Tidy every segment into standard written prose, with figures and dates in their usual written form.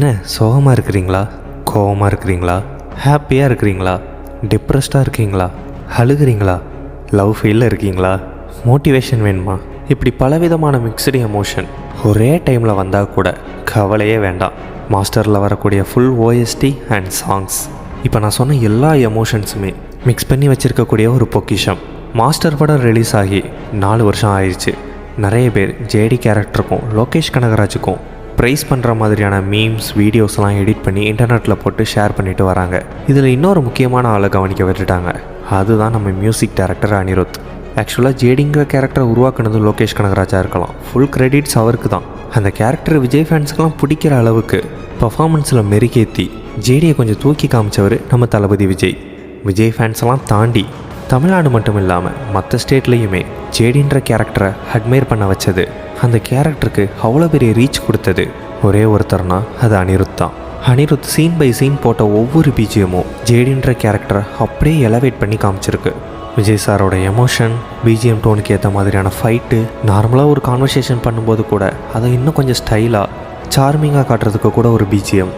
என்ன சோகமாக இருக்கிறீங்களா, கோவமாக இருக்கிறீங்களா, ஹாப்பியாக இருக்கிறீங்களா, டிப்ரெஸ்டாக இருக்கீங்களா, அழுகிறீங்களா, லவ் ஃபீலில் இருக்கீங்களா, மோட்டிவேஷன் வேணுமா, இப்படி பலவிதமான மிக்சடு எமோஷன் ஒரே டைமில் வந்தால் கூட கவலையே வேண்டாம். மாஸ்டரில் வரக்கூடிய ஃபுல் ஓஎஸ்டி அண்ட் சாங்ஸ், இப்போ நான் சொன்ன எல்லா எமோஷன்ஸுமே மிக்ஸ் பண்ணி வச்சுருக்கக்கூடிய ஒரு பொக்கிஷம். மாஸ்டர் படம் ரிலீஸ் ஆகி 4 வருஷம் ஆயிடுச்சு. நிறைய பேர் ஜேடி கேரக்டருக்கும் லோகேஷ் கனகராஜுக்கும் ப்ரைஸ் பண்ணுற மாதிரியான மீம்ஸ் வீடியோஸ்லாம் எடிட் பண்ணி இன்டர்நெட்டில் போட்டு ஷேர் பண்ணிட்டு வராங்க. இதில் இன்னொரு முக்கியமான ஆளை கவனிக்க விட்டுட்டாங்க. அதுதான் நம்ம மியூசிக் டைரக்டர் அனிருத். ஆக்சுவலாக ஜேடிங்கிற கேரக்டரை உருவாக்குனது லோகேஷ் கனகராஜாக இருக்கலாம். ஃபுல் கிரெடிட்ஸ் அவருக்கு தான். அந்த கேரக்டர் விஜய் ஃபேன்ஸுக்கெல்லாம் பிடிக்கிற அளவுக்கு பர்ஃபார்மன்ஸில் மெருகேற்றி ஜேடியை கொஞ்சம் தூக்கி காமிச்சவர் நம்ம தளபதி விஜய். விஜய் ஃபேன்ஸெல்லாம் தாண்டி தமிழ்நாடு மட்டும் இல்லாமல் மற்ற ஸ்டேட்லேயுமே ஜேடின்ற கேரக்டரை அட்மையர் பண்ண வச்சது, அந்த கேரக்டருக்கு அவ்வளோ பெரிய ரீச் கொடுத்தது ஒரே ஒருத்தர்னா அது அனிருத் தான். அனிருத் சீன் பை சீன் போட்ட ஒவ்வொரு பிஜிஎம்மும் ஜேடின்ற கேரக்டரை அப்படியே எலவேட் பண்ணி காமிச்சிருக்கு. விஜய் சாரோட எமோஷன், பிஜிஎம் டோனுக்கு ஏற்ற மாதிரியான ஃபைட்டு, நார்மலாக ஒரு கான்வர்சேஷன் பண்ணும்போது கூட அதை இன்னும் கொஞ்சம் ஸ்டைலாக சார்மிங்காக காட்டுறதுக்கு கூட ஒரு பிஜிஎம்,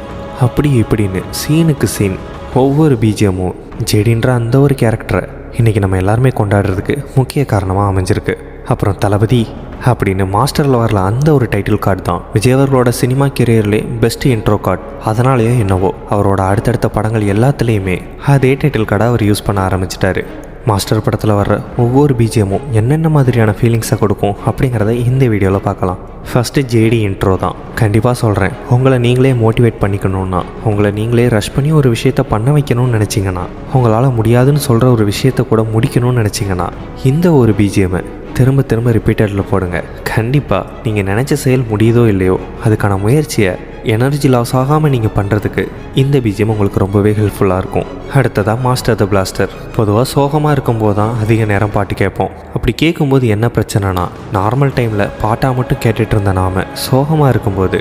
அப்படி இப்படின்னு சீனுக்கு சீன் ஒவ்வொரு பிஜிஎம்மும் ஜேடின்ற அந்த ஒரு கேரக்டரை இன்றைக்கி நம்ம எல்லாருமே கொண்டாடுறதுக்கு முக்கிய காரணமாக அமைஞ்சிருக்கு. அப்புறம் தளபதி அப்படின்னு மாஸ்டரில் வரல அந்த ஒரு டைட்டில் கார்டு தான் விஜய் அவர்களோட சினிமா கெரியர்லே பெஸ்ட் இன்ட்ரோ கார்டு. அதனாலேயோ என்னவோ அவரோட அடுத்தடுத்த படங்கள் எல்லாத்துலேயுமே அதே டைட்டில் கார்டை அவர் யூஸ் பண்ண ஆரம்பிச்சிட்டாரு. மாஸ்டர் படத்தில் வர்ற ஒவ்வொரு பிஜிஎம்மும் என்னென்ன மாதிரியான ஃபீலிங்ஸை கொடுக்கும் அப்படிங்கிறத இந்த வீடியோவில் பார்க்கலாம். ஃபஸ்ட்டு ஜேடி இன்ட்ரோ தான். கண்டிப்பாக சொல்கிறேன், உங்களை நீங்களே மோட்டிவேட் பண்ணிக்கணுன்னா, உங்களை நீங்களே ரஷ் பண்ணி ஒரு விஷயத்த பண்ண வைக்கணும்னு நினச்சிங்கன்னா, உங்களால் முடியாதுன்னு சொல்கிற ஒரு விஷயத்த கூட முடிக்கணும்னு நினச்சிங்கன்னா இந்த ஒரு பிஜிஎம்மை திரும்ப திரும்ப ரிப்பீட்டடில் போடுங்க. கண்டிப்பாக நீங்கள் நினச்ச செயல் முடியுதோ இல்லையோ அதுக்கான முயற்சியை எனர்ஜி லாஸ் ஆகாமல் நீங்கள் பண்ணுறதுக்கு இந்த பிஜிஎம் உங்களுக்கு ரொம்பவே ஹெல்ப்ஃபுல்லாக இருக்கும். அடுத்ததாக மாஸ்டர் த பிளாஸ்டர். பொதுவாக சோகமாக இருக்கும்போது தான் அதிக நேரம் பாட்டு கேட்போம். அப்படி கேட்கும்போது என்ன பிரச்சனைனா, நார்மல் டைமில் பாட்டாக மட்டும் கேட்டுட்டு இருந்த நாம் சோகமாக இருக்கும்போது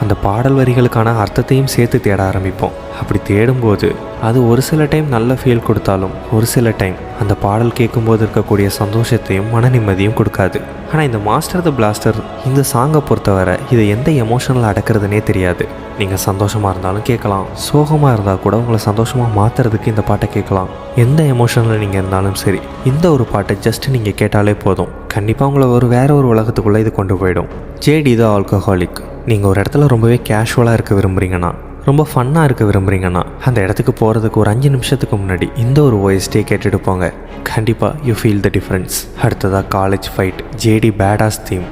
அந்த பாடல் வரிகளுக்கான அர்த்தத்தையும் சேர்த்து தேட ஆரம்பிப்போம். அப்படி தேடும்போது அது ஒரு சில டைம் நல்ல ஃபீல் கொடுத்தாலும் ஒரு சில டைம் அந்த பாடல் கேட்கும்போது இருக்கக்கூடிய சந்தோஷத்தையும் மன நிம்மதியும் கொடுக்காது. ஆனால் இந்த மாஸ்டர் த பிளாஸ்டர் இந்த சாங்கை பொறுத்தவரை இதை எந்த எமோஷனில் அடக்கிறதுனே தெரியாது. நீங்கள் சந்தோஷமாக இருந்தாலும் கேட்கலாம், சோகமாக இருந்தால் கூட உங்களை சந்தோஷமாக மாற்றுறதுக்கு இந்த பாட்டை கேட்கலாம். எந்த எமோஷனில் நீங்கள் இருந்தாலும் சரி, இந்த ஒரு பாட்டை ஜஸ்ட் நீங்கள் கேட்டாலே போதும், கண்டிப்பாக உங்களை வேற ஒரு உலகத்துக்குள்ளே இது கொண்டு போயிடும். ஜேடி த ஆல்கஹாலிக். நீங்கள் ஒரு இடத்துல ரொம்பவே கேஷுவலாக இருக்க விரும்புகிறீங்கன்னா, ரொம்ப ஃபன்னாக இருக்க விரும்புகிறீங்கன்னா, அந்த இடத்துக்கு போகிறதுக்கு ஒரு 5 நிமிஷத்துக்கு முன்னாடி இந்த ஒரு ஓஎஸ்டியை கேட்டுட்டு போங்க. கண்டிப்பாக யூ ஃபீல் த டிஃப்ரென்ஸ். அடுத்ததாக college fight, JD badass theme,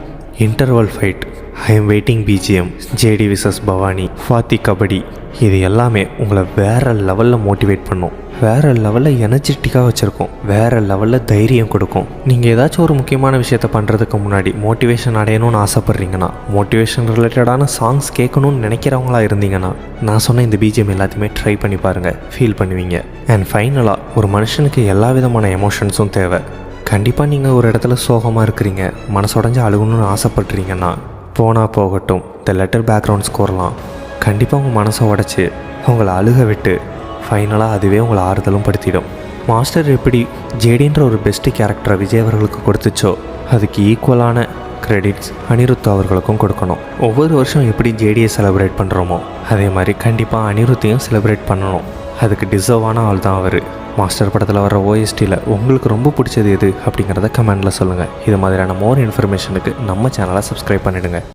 interval fight, I am waiting BGM, JD versus Bhavani, ஃபாத்தி கபடி, இது எல்லாமே உங்களை வேறு லெவலில் மோட்டிவேட் பண்ணும், வேறு லெவலில் எனர்ஜெட்டிக்காக வச்சுருக்கோம், வேறு லெவலில் தைரியம் கொடுக்கும். நீங்கள் ஏதாச்சும் ஒரு முக்கியமான விஷயத்த பண்ணுறதுக்கு முன்னாடி மோட்டிவேஷன் அடையணும்னு ஆசைப்பட்றீங்கன்னா, மோட்டிவேஷன் ரிலேட்டடான சாங்ஸ் கேட்கணும்னு நினைக்கிறவங்களா இருந்தீங்கன்னா, நான் சொன்ன இந்த பிஜிஎம் எல்லாத்தையுமே ட்ரை பண்ணி பாருங்கள், ஃபீல் பண்ணுவீங்க. அண்ட் ஃபைனலாக, ஒரு மனுஷனுக்கு எல்லா விதமான எமோஷன்ஸும் தேவை. கண்டிப்பாக நீங்கள் ஒரு இடத்துல சோகமாக இருக்கிறீங்க, மனசுடைஞ்சு அழுகணும்னு ஆசைப்பட்றீங்கன்னா, போனால் போகட்டும் த லெட்டர் பேக்ரவுண்ட் ஸ்கோர்லாம் கண்டிப்பாக உங்கள் மனசை உடச்சி உங்களை அழுக விட்டு ஃபைனலாக அதுவே உங்களை ஆறுதலும் படுத்திடும். மாஸ்டர் எப்படி ஜேடின்ற ஒரு பெஸ்ட்டு கேரக்டரை விஜய் அவர்களுக்கு கொடுத்துச்சோ அதுக்கு ஈக்குவலான கிரெடிட்ஸ் அனிருத் அவர்களுக்கும் கொடுக்கணும். ஒவ்வொரு வருஷம் எப்படி ஜேடியை செலிப்ரேட் பண்ணுறோமோ அதே மாதிரி கண்டிப்பாக அனிருத்தையும் செலிப்ரேட் பண்ணணும். அதுக்கு டிசர்வான ஆள் தான் அவர். மாஸ்டர் படத்தில் வர ஓஎஸ்டியில் உங்களுக்கு ரொம்ப பிடிச்சது எது அப்படிங்கிறத கமெண்டில் சொல்லுங்கள். இது மாதிரியான மோர் இன்ஃபர்மேஷனுக்கு நம்ம சேனலை சப்ஸ்கிரைப் பண்ணிவிடுங்க.